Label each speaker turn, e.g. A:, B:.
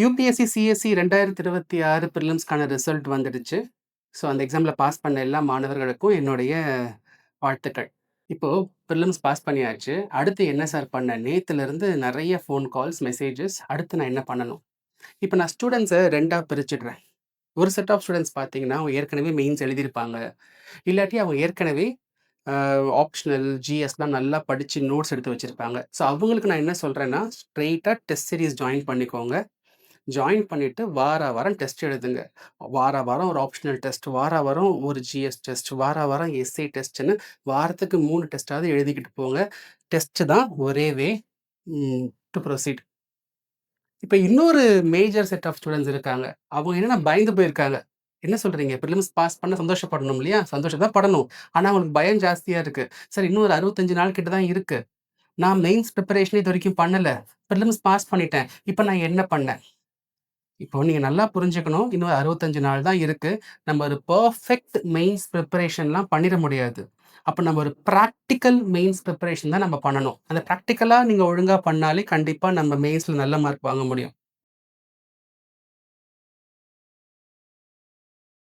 A: UPSC, CSC 2026 பிரிலிம்ஸ்க்கான result வந்துடுச்சு. So, அந்த எக்ஸாம்ல பாஸ் பண்ண எல்லா மாணவர்களுக்கும் என்னுடைய வாழ்த்துக்கள். இப்போ பிரிலிம்ஸ் பாஸ் பண்ணியாச்சு. அடுத்து என்ன சார் பண்ண? நேத்துலருந்து நெறைய ஃபோன் கால்ஸ், மெசேஜஸ். அடுத்து நான் என்ன பண்ணணும்? இப்ப நான் ஸ்டூடண்ட்ஸ 2ஆ பிரிச்சுடுறேன். ஒரு செட் ஆஃப் ஸ்டூடண்ட்ஸ் பார்த்தீங்கன்னா, அவங்க ஏற்கனவே மெயின்ஸ் எழுதியிருப்பாங்க. இல்லாட்டி அவங்க ஏற்கனவே அ ஆப்ஷனல், ஜிஎஸ்லாம் நல்லா படிச்சு நோட்ஸ் எடுத்து வச்சிருப்பாங்க. ஸோ, அவங்களுக்கு நான் என்ன சொல்றேன்னா, ஸ்ட்ரெய்ட்டா டெஸ்ட் சீரிஸ் ஜாயின் பண்ணிக்கோங்க. ஜாயின் பண்ணிட்டு வாரம் டெஸ்ட் எழுதுங்க. வாரம் ஒரு ஆப்ஷனல் டெஸ்ட், வாரம் ஒரு ஜிஎஸ் டெஸ்ட், வாரம் எஸ்ஏ டெஸ்ட்ன்னு வாரத்துக்கு 3 டெஸ்ட்டாவது எழுதிக்கிட்டு போங்க. டெஸ்ட் தான் ஒரே வே டூ ப்ரொசீட். இப்ப இன்னொரு மேஜர் செட் ஆஃப் ஸ்டூடண்ட்ஸ் இருக்காங்க. அவங்க என்னன்னா பயந்து போயிருக்காங்க. என்ன சொல்றீங்க? பிரிலிம்ஸ் பாஸ் பண்ண சந்தோஷப்படணும் இல்லையா? சந்தோஷம் தான் படணும். ஆனா அவங்களுக்கு பயம் ஜாஸ்தியா இருக்கு. சார் இன்னும் ஒரு 65 நாள் கிட்ட தான் இருக்கு. நான் மெயின்ஸ் பிரிப்பரேஷனே இதுவரைக்கும் பண்ணல. பிரிலிம்ஸ் பாஸ் பண்ணிட்டேன். இப்ப நான் என்ன பண்ண? இப்போ நீங்க நல்லா புரிஞ்சுக்கணும். இன்னும் 65 நாள் தான் இருக்கு. நம்ம ஒரு பெர்ஃபெக்ட் மெயின்ஸ் பிரிப்பரேஷன்லாம் பண்ணிற முடியாது. அப்ப நம்ம ஒரு பிராக்டிகல் மெயின்ஸ் பிரிப்பரேஷன் தான் நம்ம பண்ணணும். அந்த பிராக்டிகலா நீங்க ஒழுங்கா பண்ணாலே கண்டிப்பா நம்ம மெயின்ஸ்ல நல்ல மார்க் வாங்க முடியும்.